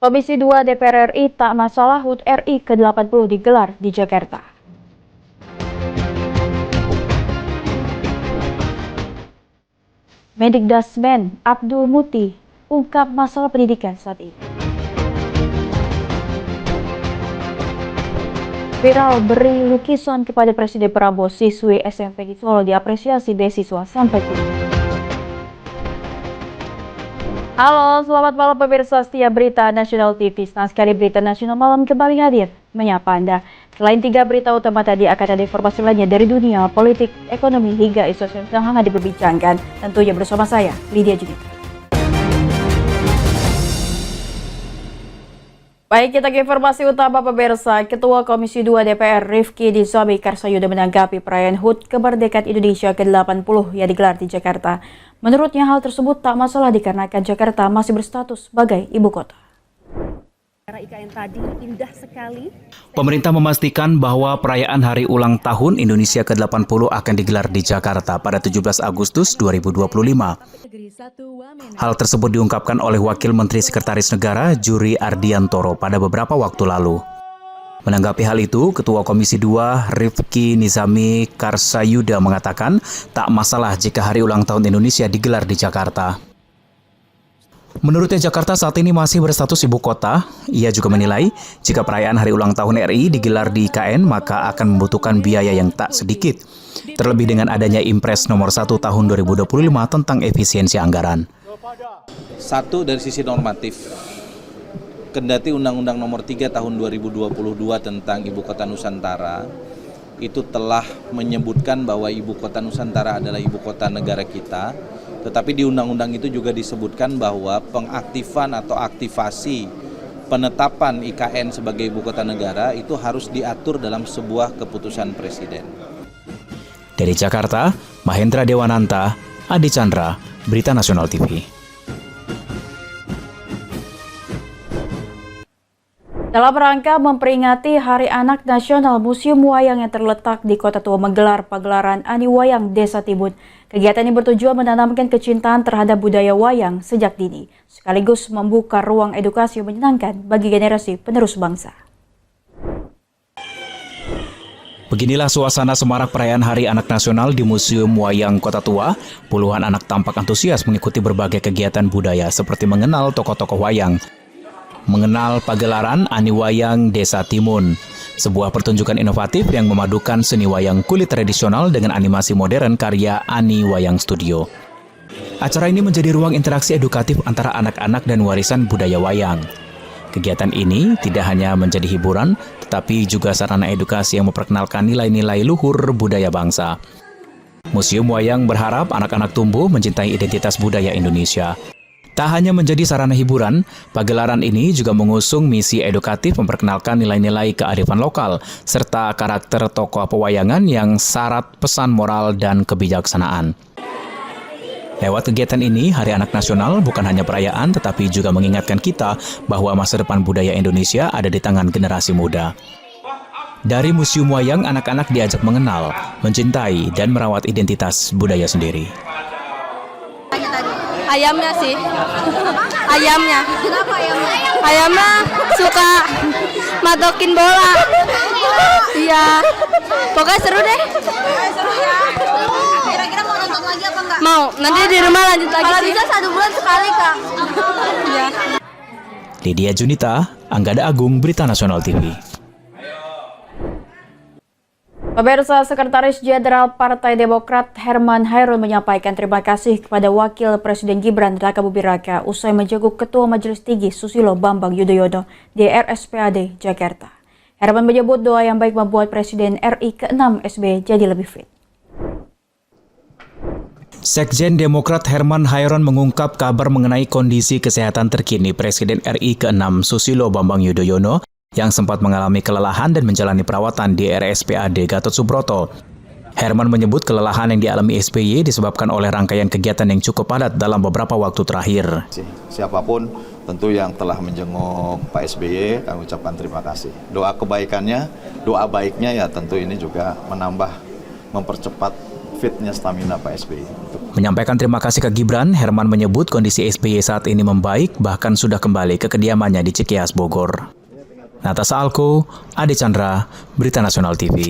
Komisi 2 DPR RI tak masalah HUT RI ke-80 digelar di Jakarta. Mendikdasmen Abdul Muti ungkap masalah pendidikan saat ini. Viral beri lukisan kepada Presiden Prabowo, siswi SMP di Solo diapresiasi beasiswa sampai kuliah. Halo, selamat malam pemirsa setia Berita Nasional TV. Senang sekali Berita Nasional Malam kembali hadir menyapa Anda. Selain 3 berita utama tadi, akan ada informasi lainnya dari dunia, politik, ekonomi, hingga isu yang hangat diperbincangkan. Tentunya bersama saya, Lydia Junita. Baik, kita ke informasi utama pemirsa. Ketua Komisi 2 DPR Rifki Nizami Karsayuda menanggapi perayaan HUT kemerdekaan Indonesia ke-80 yang digelar di Jakarta. Menurutnya hal tersebut tak masalah dikarenakan Jakarta masih berstatus sebagai ibu kota. IKN tadi indah sekali. Pemerintah memastikan bahwa perayaan Hari Ulang Tahun Indonesia ke-80 akan digelar di Jakarta pada 17 Agustus 2025. Hal tersebut diungkapkan oleh Wakil Menteri Sekretaris Negara Juri Ardiantoro pada beberapa waktu lalu. Menanggapi hal itu, Ketua Komisi 2 Rifki Nizami Karsayuda mengatakan tak masalah jika Hari Ulang Tahun Indonesia digelar di Jakarta. Menurutnya Jakarta saat ini masih berstatus ibu kota. Ia juga menilai jika perayaan Hari Ulang Tahun RI digelar di IKN maka akan membutuhkan biaya yang tak sedikit. Terlebih dengan adanya Impres nomor 1 tahun 2025 tentang efisiensi anggaran. Satu dari sisi normatif, kendati Undang-Undang nomor 3 tahun 2022 tentang Ibu Kota Nusantara itu telah menyebutkan bahwa Ibu Kota Nusantara adalah ibu kota negara kita. Tetapi di undang-undang itu juga disebutkan bahwa pengaktifan atau aktivasi penetapan IKN sebagai ibu kota negara itu harus diatur dalam sebuah keputusan presiden. Dari Jakarta, Mahendra Dewananta, Adi Chandra, Berita Nasional TV. Dalam rangka memperingati Hari Anak Nasional, Museum Wayang yang terletak di Kota Tua menggelar pagelaran Ani Wayang Desa Timun. Kegiatan ini bertujuan menanamkan kecintaan terhadap budaya wayang sejak dini, sekaligus membuka ruang edukasi yang menyenangkan bagi generasi penerus bangsa. Beginilah suasana semarak perayaan Hari Anak Nasional di Museum Wayang Kota Tua. Puluhan anak tampak antusias mengikuti berbagai kegiatan budaya seperti mengenal tokoh-tokoh wayang, mengenal pagelaran Ani Wayang Desa Timun, sebuah pertunjukan inovatif yang memadukan seni wayang kulit tradisional dengan animasi modern karya Ani Wayang Studio. Acara ini menjadi ruang interaksi edukatif antara anak-anak dan warisan budaya wayang. Kegiatan ini tidak hanya menjadi hiburan, tetapi juga sarana edukasi yang memperkenalkan nilai-nilai luhur budaya bangsa. Museum Wayang berharap anak-anak tumbuh mencintai identitas budaya Indonesia. Tak hanya menjadi sarana hiburan, pagelaran ini juga mengusung misi edukatif memperkenalkan nilai-nilai kearifan lokal, serta karakter tokoh pewayangan yang syarat pesan moral dan kebijaksanaan. Lewat kegiatan ini, Hari Anak Nasional bukan hanya perayaan, tetapi juga mengingatkan kita bahwa masa depan budaya Indonesia ada di tangan generasi muda. Dari Museum Wayang, anak-anak diajak mengenal, mencintai, dan merawat identitas budaya sendiri. Ayamnya sih. Ayamnya. Kenapa ayamnya? Ayamnya suka matokin bola. Iya. Pokoknya seru deh. Seru ya. Kira-kira mau nonton lagi apa enggak? Mau. Nanti di rumah lanjut lagi Kalau sih. bisa 1 bulan sekali, Kak. Iya. Lydia Junita, Anggada Agung, Berita Nasional TV. Pemirsa, Sekretaris Jenderal Partai Demokrat Herman Hairun menyampaikan terima kasih kepada Wakil Presiden Gibran Rakabuming Raka usai menjenguk Ketua Majelis Tinggi Susilo Bambang Yudhoyono di RSPAD Jakarta. Herman menyebut doa yang baik membuat Presiden RI ke-6 SBY jadi lebih fit. Sekjen Demokrat Herman Hairun mengungkap kabar mengenai kondisi kesehatan terkini Presiden RI ke-6 Susilo Bambang Yudhoyono yang sempat mengalami kelelahan dan menjalani perawatan di RSPAD Gatot Subroto. Herman menyebut kelelahan yang dialami SBY disebabkan oleh rangkaian kegiatan yang cukup padat dalam beberapa waktu terakhir. Siapapun tentu yang telah menjenguk Pak SBY, kami ucapkan terima kasih. Doa kebaikannya, doa baiknya ya tentu ini juga mempercepat fitnya stamina Pak SBY. Menyampaikan terima kasih ke Gibran, Herman menyebut kondisi SBY saat ini membaik, bahkan sudah kembali ke kediamannya di Cikias, Bogor. Natasha Alko, Ade Chandra, Berita Nasional TV.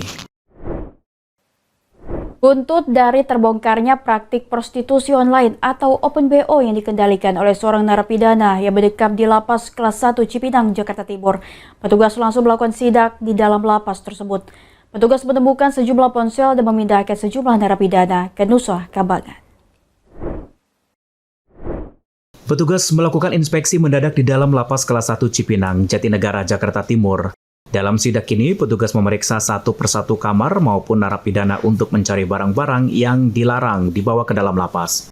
Buntut dari terbongkarnya praktik prostitusi online atau Open BO yang dikendalikan oleh seorang narapidana yang mendekam di Lapas Kelas 1 Cipinang, Jakarta Timur, petugas langsung melakukan sidak di dalam lapas tersebut. Petugas menemukan sejumlah ponsel dan memindahkan sejumlah narapidana ke Nusa Kambangan. Petugas melakukan inspeksi mendadak di dalam Lapas Kelas 1 Cipinang, Jatinegara, Jakarta Timur. Dalam sidak ini, petugas memeriksa satu persatu kamar maupun narapidana untuk mencari barang-barang yang dilarang dibawa ke dalam lapas.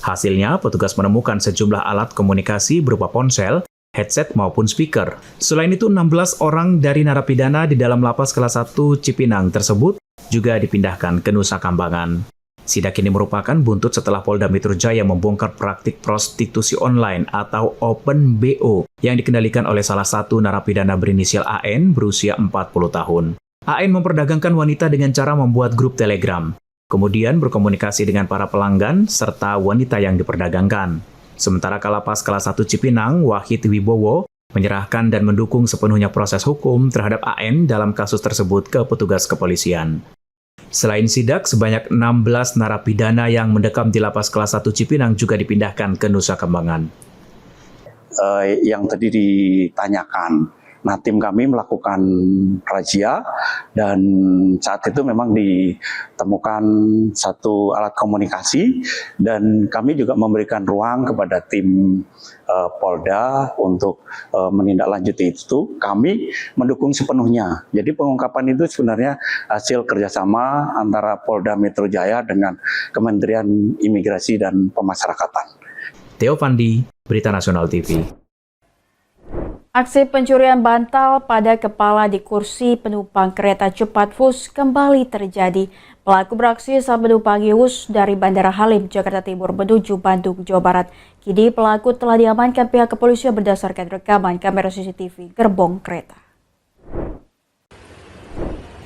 Hasilnya, petugas menemukan sejumlah alat komunikasi berupa ponsel, headset maupun speaker. Selain itu, 16 orang dari narapidana di dalam Lapas Kelas 1 Cipinang tersebut juga dipindahkan ke Nusa Kambangan. Sidak ini merupakan buntut setelah Polda Metro Jaya membongkar praktik prostitusi online atau Open BO yang dikendalikan oleh salah satu narapidana berinisial AN berusia 40 tahun. AN memperdagangkan wanita dengan cara membuat grup Telegram, kemudian berkomunikasi dengan para pelanggan serta wanita yang diperdagangkan. Sementara Kalapas Kelas 1 Cipinang, Wahid Wibowo, menyerahkan dan mendukung sepenuhnya proses hukum terhadap AN dalam kasus tersebut ke petugas kepolisian. Selain sidak, sebanyak 16 narapidana yang mendekam di Lapas Kelas 1 Cipinang juga dipindahkan ke Nusa Kambangan. Yang tadi ditanyakan, nah tim kami melakukan razia dan saat itu memang ditemukan satu alat komunikasi dan kami juga memberikan ruang kepada tim Polda untuk menindaklanjuti itu. Kami mendukung sepenuhnya. Jadi pengungkapan itu sebenarnya hasil kerjasama antara Polda Metro Jaya dengan Kementerian Imigrasi dan Pemasyarakatan. Theo Fandi, Berita Nasional TV. Aksi pencurian bantal pada kepala di kursi penumpang kereta cepat Wus kembali terjadi. Pelaku beraksi saat menumpangi Wus dari Bandara Halim, Jakarta Timur menuju Bandung, Jawa Barat. Kini pelaku telah diamankan pihak kepolisian berdasarkan rekaman kamera CCTV gerbong kereta.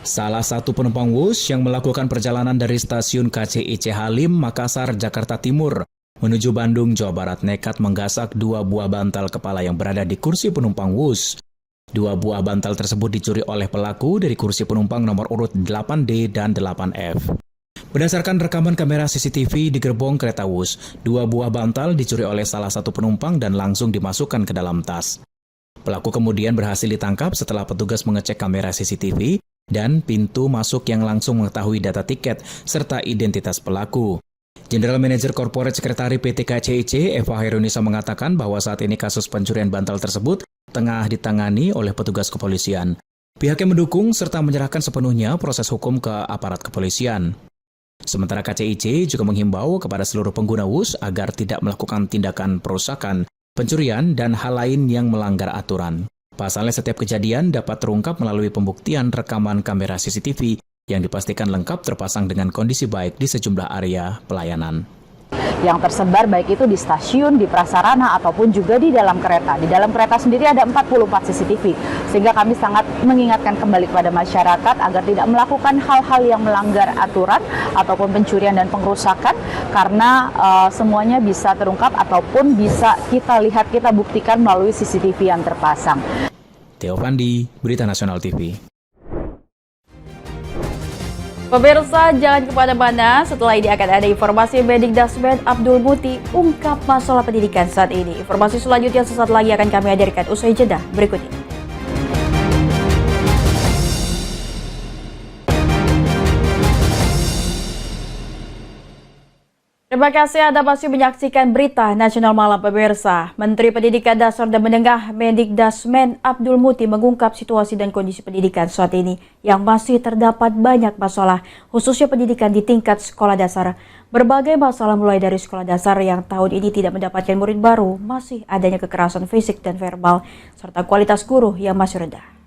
Salah satu penumpang Wus yang melakukan perjalanan dari stasiun KCIC Halim, Makassar, Jakarta Timur menuju Bandung, Jawa Barat nekat menggasak 2 buah bantal kepala yang berada di kursi penumpang Wus. 2 buah bantal tersebut dicuri oleh pelaku dari kursi penumpang nomor urut 8D dan 8F. Berdasarkan rekaman kamera CCTV di gerbong kereta Wus, 2 buah bantal dicuri oleh salah satu penumpang dan langsung dimasukkan ke dalam tas. Pelaku kemudian berhasil ditangkap setelah petugas mengecek kamera CCTV dan pintu masuk yang langsung mengetahui data tiket serta identitas pelaku. General Manager Corporate Sekretari PT KCIC, Eva Hairunisa mengatakan bahwa saat ini kasus pencurian bantal tersebut tengah ditangani oleh petugas kepolisian. Pihaknya mendukung serta menyerahkan sepenuhnya proses hukum ke aparat kepolisian. Sementara KCIC juga menghimbau kepada seluruh pengguna Wus agar tidak melakukan tindakan perusakan, pencurian, dan hal lain yang melanggar aturan. Pasalnya setiap kejadian dapat terungkap melalui pembuktian rekaman kamera CCTV yang dipastikan lengkap terpasang dengan kondisi baik di sejumlah area pelayanan. Yang tersebar baik itu di stasiun, di prasarana, ataupun juga di dalam kereta. Di dalam kereta sendiri ada 44 CCTV, sehingga kami sangat mengingatkan kembali kepada masyarakat agar tidak melakukan hal-hal yang melanggar aturan ataupun pencurian dan pengrusakan, karena semuanya bisa terungkap ataupun bisa kita lihat, kita buktikan melalui CCTV yang terpasang. Theo Fandi, Berita Nasional TV. Pemirsa, jangan kemana-mana, setelah ini akan ada informasi Mendikdasmen Abdul Muti ungkap masalah pendidikan saat ini. Informasi selanjutnya sesaat lagi akan kami hadirkan usai jeda berikut ini. Terima kasih Anda masih menyaksikan Berita Nasional Malam pemirsa. Menteri Pendidikan Dasar dan Menengah Mendikdasmen Abdul Muti mengungkap situasi dan kondisi pendidikan saat ini yang masih terdapat banyak masalah, khususnya pendidikan di tingkat sekolah dasar. Berbagai masalah mulai dari sekolah dasar yang tahun ini tidak mendapatkan murid baru, masih adanya kekerasan fisik dan verbal, serta kualitas guru yang masih rendah.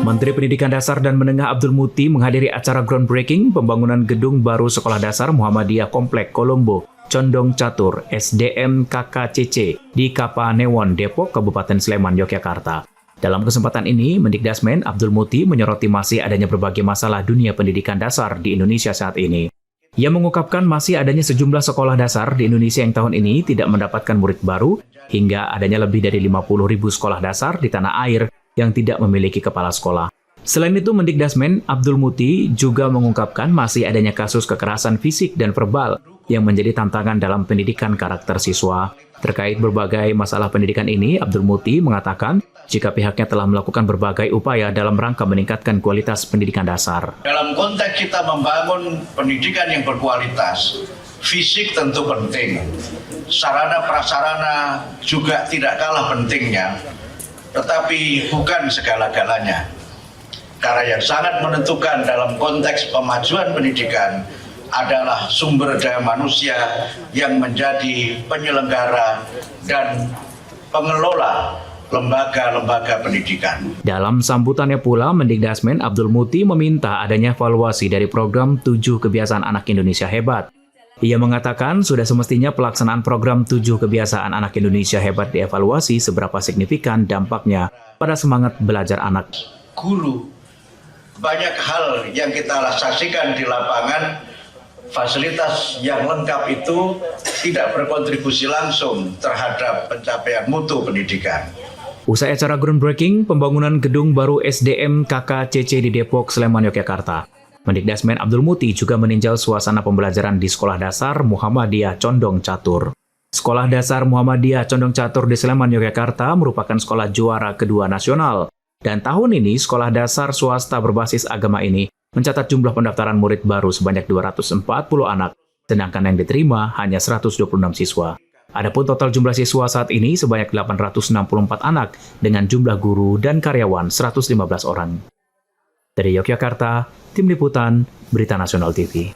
Menteri Pendidikan Dasar dan Menengah Abdul Muti menghadiri acara groundbreaking pembangunan gedung baru Sekolah Dasar Muhammadiyah Komplek Kolombo, Condong Catur, SDM KKCC di Kapanewon, Depok, Kabupaten Sleman, Yogyakarta. Dalam kesempatan ini, Mendikdasmen Abdul Muti menyoroti masih adanya berbagai masalah dunia pendidikan dasar di Indonesia saat ini. Ia mengungkapkan masih adanya sejumlah sekolah dasar di Indonesia yang tahun ini tidak mendapatkan murid baru, hingga adanya lebih dari 50.000 sekolah dasar di tanah air yang tidak memiliki kepala sekolah. Selain itu, Mendikdasmen Abdul Muti juga mengungkapkan masih adanya kasus kekerasan fisik dan verbal yang menjadi tantangan dalam pendidikan karakter siswa. Terkait berbagai masalah pendidikan ini, Abdul Muti mengatakan jika pihaknya telah melakukan berbagai upaya dalam rangka meningkatkan kualitas pendidikan dasar. Dalam konteks kita membangun pendidikan yang berkualitas, fisik tentu penting, sarana prasarana juga tidak kalah pentingnya, tetapi bukan segala-galanya. Karena yang sangat menentukan dalam konteks pemajuan pendidikan adalah sumber daya manusia yang menjadi penyelenggara dan pengelola lembaga-lembaga pendidikan. Dalam sambutannya pula, Mendikdasmen Abdul Muti meminta adanya evaluasi dari program 7 Kebiasaan Anak Indonesia Hebat. Ia mengatakan sudah semestinya pelaksanaan program 7 Kebiasaan Anak Indonesia Hebat dievaluasi seberapa signifikan dampaknya pada semangat belajar anak. Guru, banyak hal yang kita saksikan di lapangan, fasilitas yang lengkap itu tidak berkontribusi langsung terhadap pencapaian mutu pendidikan. Usai acara groundbreaking pembangunan gedung baru SDM KKCC di Depok, Sleman, Yogyakarta, Mendikdasmen Abdul Muti juga meninjau suasana pembelajaran di Sekolah Dasar Muhammadiyah Condong Catur. Sekolah Dasar Muhammadiyah Condong Catur di Sleman, Yogyakarta merupakan sekolah juara kedua nasional. Dan tahun ini, sekolah dasar swasta berbasis agama ini mencatat jumlah pendaftaran murid baru sebanyak 240 anak, sedangkan yang diterima hanya 126 siswa. Adapun total jumlah siswa saat ini sebanyak 864 anak dengan jumlah guru dan karyawan 115 orang. Dari Yogyakarta, Tim Liputan, Berita Nasional TV.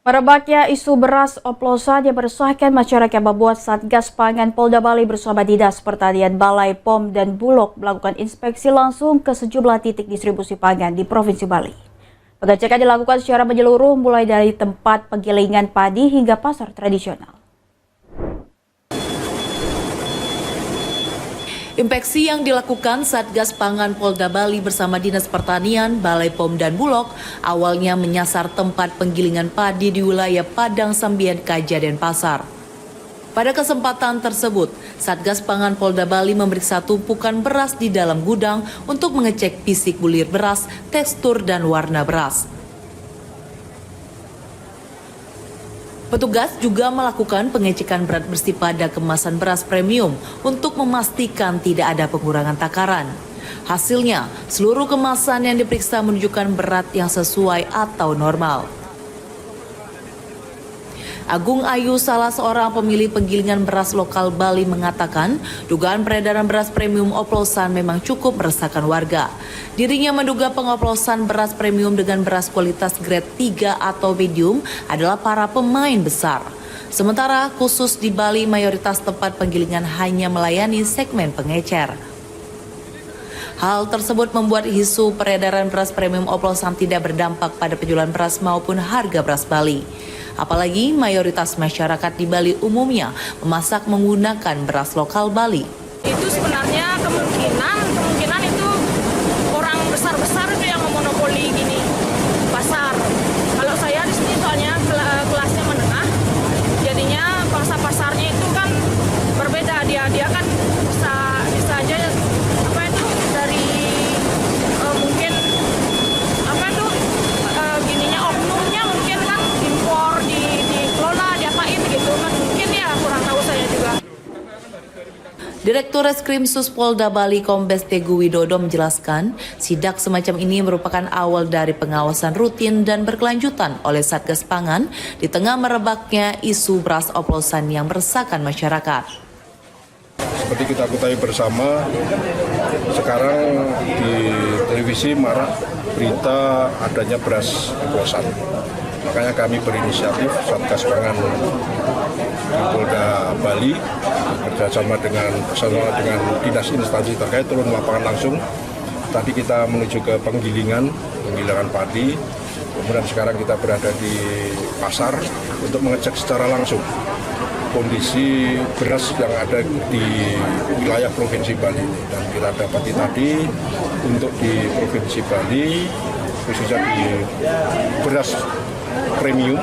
Merebaknya isu beras oplosan yang meresahkan masyarakat membuat Satgas Pangan Polda Bali bersama Dinas Pertanian, Balai POM, dan Bulog melakukan inspeksi langsung ke sejumlah titik distribusi pangan di Provinsi Bali. Pengecekan dilakukan secara menyeluruh mulai dari tempat penggilingan padi hingga pasar tradisional. Inspeksi yang dilakukan Satgas Pangan Polda Bali bersama Dinas Pertanian, Balai POM, dan Bulog awalnya menyasar tempat penggilingan padi di wilayah Padang Sambian, Kaja, dan Pasar. Pada kesempatan tersebut, Satgas Pangan Polda Bali memeriksa tumpukan beras di dalam gudang untuk mengecek fisik bulir beras, tekstur, dan warna beras. Petugas juga melakukan pengecekan berat bersih pada kemasan beras premium untuk memastikan tidak ada pengurangan takaran. Hasilnya, seluruh kemasan yang diperiksa menunjukkan berat yang sesuai atau normal. Agung Ayu, salah seorang pemilik penggilingan beras lokal Bali, mengatakan dugaan peredaran beras premium oplosan memang cukup meresahkan warga. Dirinya menduga pengoplosan beras premium dengan beras kualitas grade 3 atau medium adalah para pemain besar. Sementara khusus di Bali, mayoritas tempat penggilingan hanya melayani segmen pengecer. Hal tersebut membuat isu peredaran beras premium oplosan tidak berdampak pada penjualan beras maupun harga beras Bali. Apalagi mayoritas masyarakat di Bali umumnya memasak menggunakan beras lokal Bali. Itu sebenarnya kemungkinan itu orang besar-besar itu yang memonopoli gini pasar. Kalau saya di sini soalnya kelasnya menengah, jadinya pangsa pasarnya itu kan berbeda. Dia kan bisa aja apa itu dari mungkin apa itu gininya oknumnya mungkin kan impor dikelola diapain gitu kan, mungkin ya kurang tahu saya juga. Direktur Reskrim Sus Polda Bali Kombes Teguh Widodo menjelaskan, sidak semacam ini merupakan awal dari pengawasan rutin dan berkelanjutan oleh Satgas Pangan di tengah merebaknya isu beras oplosan yang meresahkan masyarakat. Seperti kita ketahui bersama, sekarang di televisi marak berita adanya beras oplosan. Makanya kami berinisiatif Satgas Pangan di Polda Bali bekerjasama dengan dinas instansi terkait turun lapangan langsung. Tadi kita menuju ke penggilingan padi. Kemudian sekarang kita berada di pasar untuk mengecek secara langsung kondisi beras yang ada di wilayah Provinsi Bali ini. Dan kita dapati tadi untuk di Provinsi Bali, khususnya di beras premium.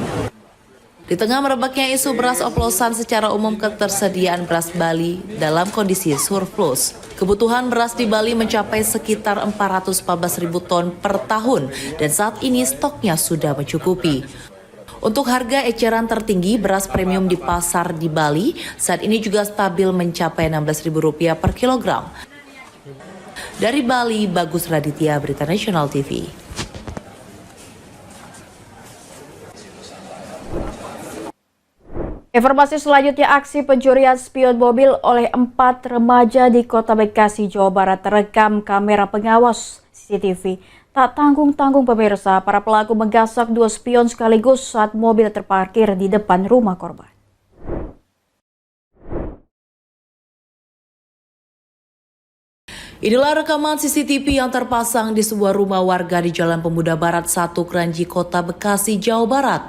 Di tengah merebaknya isu beras oplosan, secara umum ketersediaan beras Bali dalam kondisi surplus. Kebutuhan beras di Bali mencapai sekitar 414.000 ton per tahun dan saat ini stoknya sudah mencukupi. Untuk harga eceran tertinggi beras premium di pasar di Bali saat ini juga stabil mencapai Rp16.000 per kilogram. Dari Bali, Bagus Raditya, Berita Nasional TV. Informasi selanjutnya, aksi pencurian spion mobil oleh 4 remaja di Kota Bekasi, Jawa Barat terekam kamera pengawas CCTV. Tak tanggung-tanggung pemirsa, para pelaku menggasak 2 spion sekaligus saat mobil terparkir di depan rumah korban. Inilah rekaman CCTV yang terpasang di sebuah rumah warga di Jalan Pemuda Barat 1, Kranji, Kota Bekasi, Jawa Barat.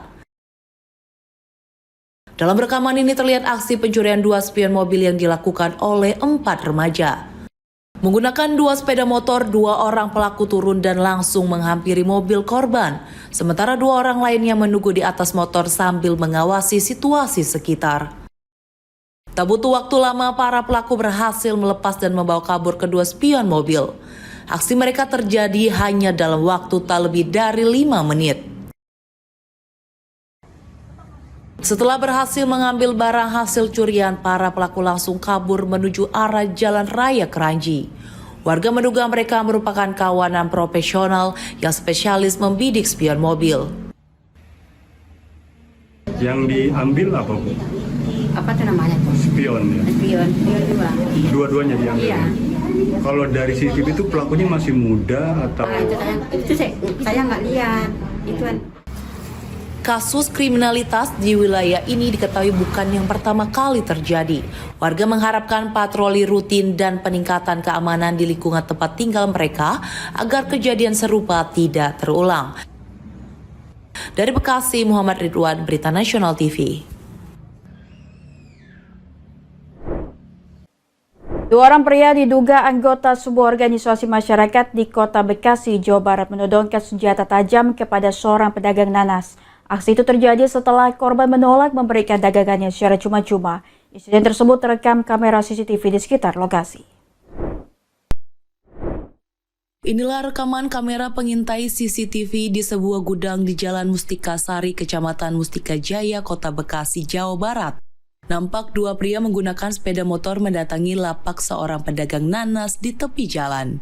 Dalam rekaman ini terlihat aksi pencurian 2 spion mobil yang dilakukan oleh 4 remaja. Menggunakan 2 sepeda motor, 2 orang pelaku turun dan langsung menghampiri mobil korban. Sementara 2 orang lainnya menunggu di atas motor sambil mengawasi situasi sekitar. Tak butuh waktu lama, para pelaku berhasil melepas dan membawa kabur kedua spion mobil. Aksi mereka terjadi hanya dalam waktu tak lebih dari 5 menit. Setelah berhasil mengambil barang hasil curian, para pelaku langsung kabur menuju arah Jalan Raya Kranji. Warga menduga mereka merupakan kawanan profesional yang spesialis membidik spion mobil. Yang diambil apa, Bu? Apa tuh namanya? Spion ya? Spion dua. Dua-duanya diambil? Iya. Kalau dari CCTV itu pelakunya masih muda atau? Itu saya nggak lihat. Itu kan. Kasus kriminalitas di wilayah ini diketahui bukan yang pertama kali terjadi. Warga mengharapkan patroli rutin dan peningkatan keamanan di lingkungan tempat tinggal mereka agar kejadian serupa tidak terulang. Dari Bekasi, Muhammad Ridwan, Berita Nasional TV. 2 orang pria diduga anggota sebuah organisasi masyarakat di Kota Bekasi, Jawa Barat menodongkan senjata tajam kepada seorang pedagang nanas. Aksi itu terjadi setelah korban menolak memberikan dagangannya secara cuma-cuma. Insiden tersebut terekam kamera CCTV di sekitar lokasi. Inilah rekaman kamera pengintai CCTV di sebuah gudang di Jalan Mustika Sari, Kecamatan Mustika Jaya, Kota Bekasi, Jawa Barat. Nampak 2 pria menggunakan sepeda motor mendatangi lapak seorang pedagang nanas di tepi jalan.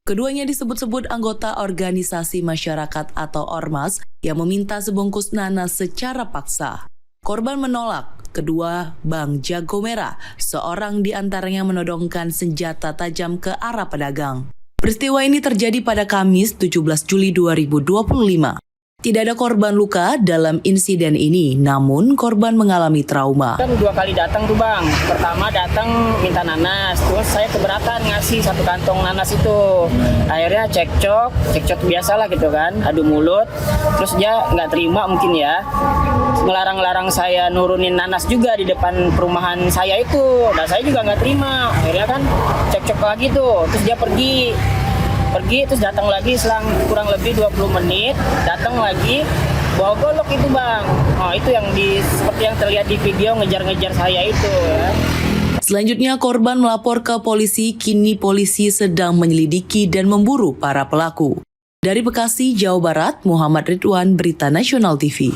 Keduanya disebut-sebut anggota organisasi masyarakat atau ormas yang meminta sebungkus nanas secara paksa. Korban menolak. Kedua Bang Jago Merah, seorang di antaranya menodongkan senjata tajam ke arah pedagang. Peristiwa ini terjadi pada Kamis 17 Juli 2025. Tidak ada korban luka dalam insiden ini, namun korban mengalami trauma. Kan 2 kali datang tuh Bang. Pertama datang minta nanas, terus saya keberatan ngasih 1 kantong nanas itu. Akhirnya cekcok biasalah gitu kan, adu mulut. Terus dia nggak terima mungkin ya, ngelarang-larang saya nurunin nanas juga di depan perumahan saya itu. Nah saya juga nggak terima. Akhirnya kan cekcok lagi tuh, terus dia pergi terus datang lagi selang kurang lebih 20 menit datang lagi bawa golok itu Bang. Oh itu yang seperti yang terlihat di video ngejar-ngejar saya itu ya. Selanjutnya korban melapor ke polisi, kini polisi sedang menyelidiki dan memburu para pelaku. Dari Bekasi, Jawa Barat, Muhammad Ridwan, Berita Nasional TV.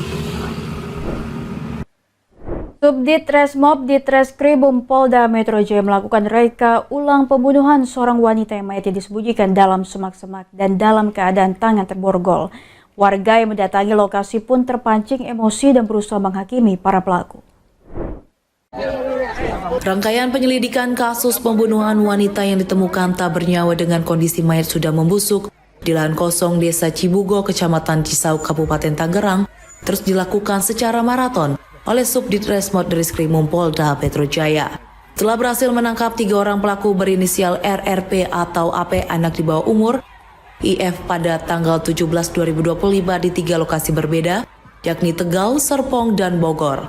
Subdit Resmob Ditreskrimum Polda Metro Jaya melakukan reka ulang pembunuhan seorang wanita yang mayatnya disembunyikan dalam semak-semak dan dalam keadaan tangan terborgol. Warga yang mendatangi lokasi pun terpancing emosi dan berusaha menghakimi para pelaku. Rangkaian penyelidikan kasus pembunuhan wanita yang ditemukan tak bernyawa dengan kondisi mayat sudah membusuk di lahan kosong Desa Cibugo, Kecamatan Cisauk, Kabupaten Tangerang, terus dilakukan secara maraton oleh Subdit Resmob Ditreskrimum Polda Metro Jaya. Telah berhasil menangkap 3 orang pelaku berinisial RRP atau AP anak di bawah umur, IF pada tanggal 17 2025 di 3 lokasi berbeda, yakni Tegal, Serpong, dan Bogor.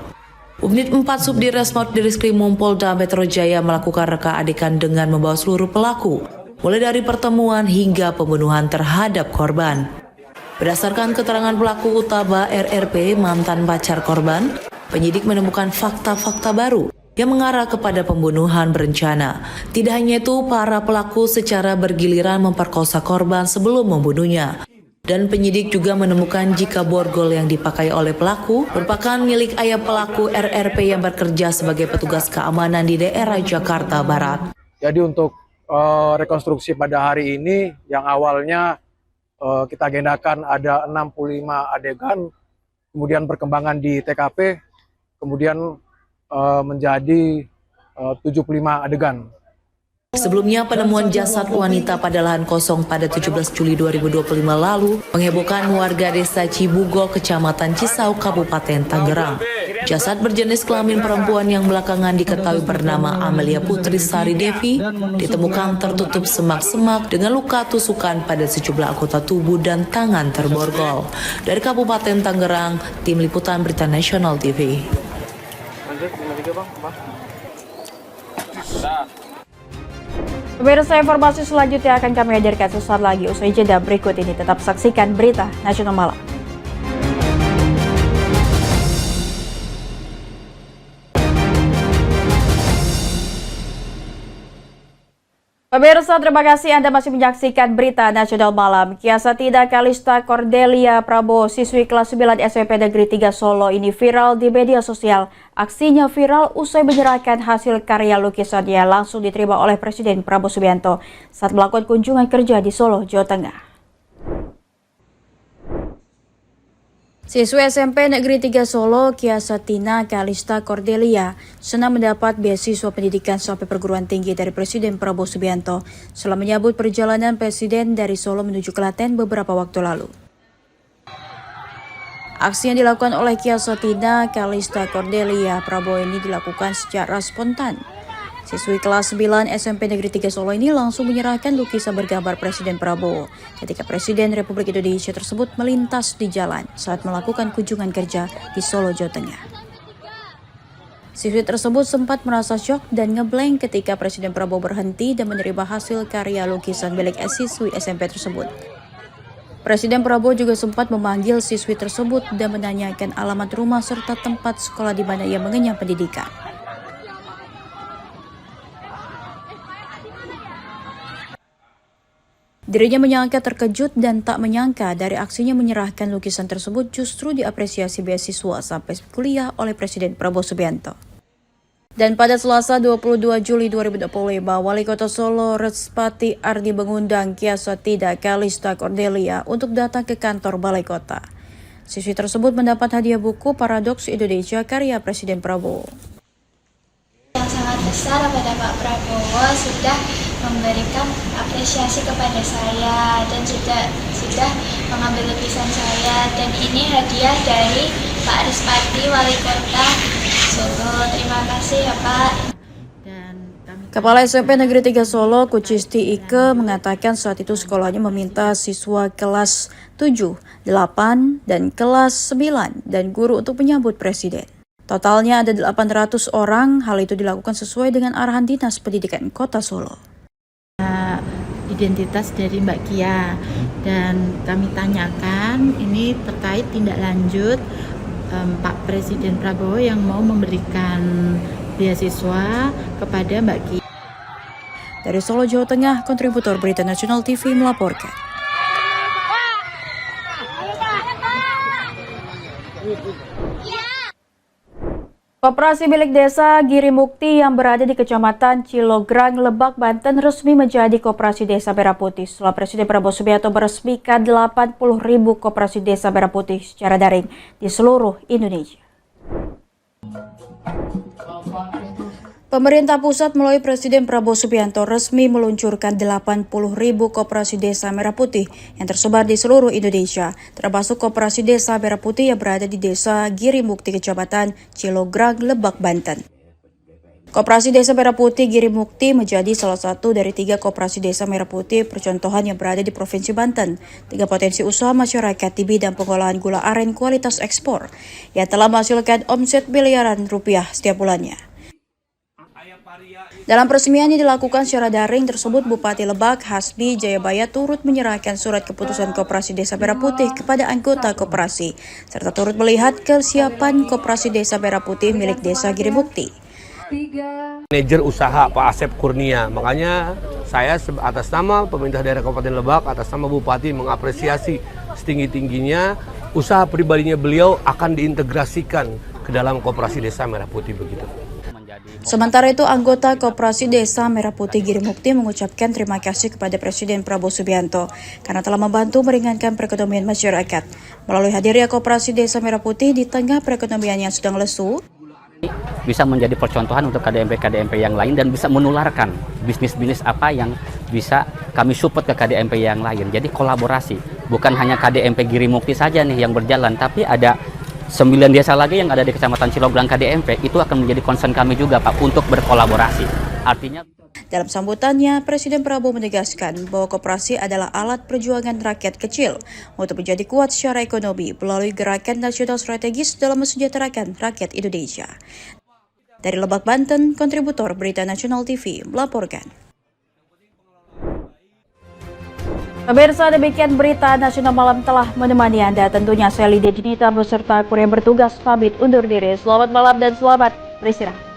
Unit 4 Subdiresmob Direskrimum Polda Metro Jaya melakukan reka adegan dengan membawa seluruh pelaku, mulai dari pertemuan hingga pembunuhan terhadap korban. Berdasarkan keterangan pelaku utama RRP, mantan pacar korban, penyidik menemukan fakta-fakta baru yang mengarah kepada pembunuhan berencana. Tidak hanya itu, para pelaku secara bergiliran memperkosa korban sebelum membunuhnya. Dan penyidik juga menemukan jika borgol yang dipakai oleh pelaku merupakan milik ayah pelaku RRP yang bekerja sebagai petugas keamanan di daerah Jakarta Barat. Jadi untuk rekonstruksi pada hari ini yang awalnya kita agendakan ada 65 adegan, kemudian perkembangan di TKP, kemudian menjadi 75 adegan. Sebelumnya, penemuan jasad wanita pada lahan kosong pada 17 Juli 2025 lalu menghebohkan warga desa Cibugol, Kecamatan Cisau, Kabupaten Tangerang. Jasad berjenis kelamin perempuan yang belakangan diketahui bernama Amelia Putri Sari Devi ditemukan tertutup semak-semak dengan luka tusukan pada sejumlah anggota tubuh dan tangan terborgol. Dari Kabupaten Tangerang, Tim Liputan Berita Nasional TV. Pemirsa, informasi selanjutnya akan kami hadirkan sesaat lagi usai jeda berikut ini. Tetap saksikan Berita Nasional Malam. Pemirsa, terima kasih Anda masih menyaksikan Berita Nasional Malam. Kiasatida Kalista Cordelia Prabowo, siswi kelas 9 SMP Negeri 3 Solo ini viral di media sosial. Aksinya viral usai menyerahkan hasil karya lukisannya langsung diterima oleh Presiden Prabowo Subianto saat melakukan kunjungan kerja di Solo, Jawa Tengah. Siswi SMP Negeri 3 Solo, Kiasatina Kalista Cordelia, senang mendapat beasiswa pendidikan sampai perguruan tinggi dari Presiden Prabowo Subianto setelah menyambut perjalanan Presiden dari Solo menuju Klaten beberapa waktu lalu. Aksi yang dilakukan oleh Kiasatina Kalista Cordelia Prabowo ini dilakukan secara spontan. Siswi kelas 9 SMP Negeri 3 Solo ini langsung menyerahkan lukisan bergambar Presiden Prabowo ketika Presiden Republik Indonesia tersebut melintas di jalan saat melakukan kunjungan kerja di Solo, Jawa Tengah. Siswi tersebut sempat merasa syok dan ngeblank ketika Presiden Prabowo berhenti dan menerima hasil karya lukisan milik siswi SMP tersebut. Presiden Prabowo juga sempat memanggil siswi tersebut dan menanyakan alamat rumah serta tempat sekolah di mana ia mengenyam pendidikan. Dirinya menyangka terkejut dan tak menyangka dari aksinya menyerahkan lukisan tersebut justru diapresiasi beasiswa sampai kuliah oleh Presiden Prabowo Subianto. Dan pada Selasa 22 Juli 2025, Wali Kota Solo Respati Ardi mengundang Kiasatida Kalista Cordelia untuk datang ke kantor Balai Kota. Siswi tersebut mendapat hadiah buku Paradoks Indonesia karya Presiden Prabowo. Yang sangat besar kepada Pak Prabowo sudah memberikan apresiasi kepada saya dan sudah mengambil lukisan saya, dan ini hadiah dari Pak Respati Wali Kota Solo. Terima kasih ya Pak. Kepala SMP Negeri 3 Solo, Kucisti Ike, mengatakan saat itu sekolahnya meminta siswa kelas 7, 8, dan kelas 9 dan guru untuk menyambut Presiden. Totalnya ada 800 orang, hal itu dilakukan sesuai dengan arahan Dinas Pendidikan Kota Solo. Identitas dari Mbak Kia, dan kami tanyakan ini terkait tindak lanjut Pak Presiden Prabowo yang mau memberikan beasiswa kepada Mbak Kia. Dari Solo, Jawa Tengah, kontributor Berita Nasional TV melaporkan. Koperasi milik desa Giri Mukti yang berada di Kecamatan Cilograng, Lebak, Banten resmi menjadi Koperasi Desa Merah Putih setelah Presiden Prabowo Subianto meresmikan 80.000 Koperasi Desa Merah Putih secara daring di seluruh Indonesia. Pemerintah pusat melalui Presiden Prabowo Subianto resmi meluncurkan 80.000 Koperasi Desa Merah Putih yang tersebar di seluruh Indonesia, termasuk Koperasi Desa Merah Putih yang berada di Desa Giri Mukti, Kecamatan Cilograng, Lebak, Banten. Koperasi Desa Merah Putih Giri Mukti menjadi salah satu dari 3 koperasi Desa Merah Putih percontohan yang berada di Provinsi Banten. 3 potensi usaha masyarakat di bidang pengolahan gula aren kualitas ekspor yang telah menghasilkan omset miliaran rupiah setiap bulannya. Dalam peresmian yang dilakukan secara daring tersebut, Bupati Lebak Hasbi Jayabaya turut menyerahkan surat keputusan Koperasi Desa Merah Putih kepada anggota koperasi, serta turut melihat kesiapan Koperasi Desa Merah Putih milik Desa Giri Mukti. Manajer usaha Pak Asep Kurnia, makanya saya atas nama pemerintah daerah Kabupaten Lebak, atas nama Bupati mengapresiasi setinggi-tingginya usaha pribadinya beliau akan diintegrasikan ke dalam Koperasi Desa Merah Putih begitu. Sementara itu, anggota Koperasi Desa Merah Putih Giri Mukti mengucapkan terima kasih kepada Presiden Prabowo Subianto karena telah membantu meringankan perekonomian masyarakat. Melalui hadirnya Koperasi Desa Merah Putih di tengah perekonomian yang sedang lesu, bisa menjadi percontohan untuk KDMP-KDMP yang lain dan bisa menularkan bisnis-bisnis apa yang bisa kami support ke KDMP yang lain. Jadi kolaborasi, bukan hanya KDMP Giri Mukti saja nih yang berjalan, tapi ada 9 desa lagi yang ada di Kecamatan Ciloglang KDMP, itu akan menjadi concern kami juga Pak untuk berkolaborasi. Artinya dalam sambutannya, Presiden Prabowo menegaskan bahwa koperasi adalah alat perjuangan rakyat kecil untuk menjadi kuat secara ekonomi melalui gerakan nasional strategis dalam mensejahterakan rakyat Indonesia. Dari Lebak, Banten, kontributor Berita Nasional TV melaporkan. Pemirsa, demikian Berita Nasional Malam telah menemani Anda. Tentunya saya Lydia Jinita beserta kru yang bertugas pamit undur diri. Selamat malam dan selamat beristirahat.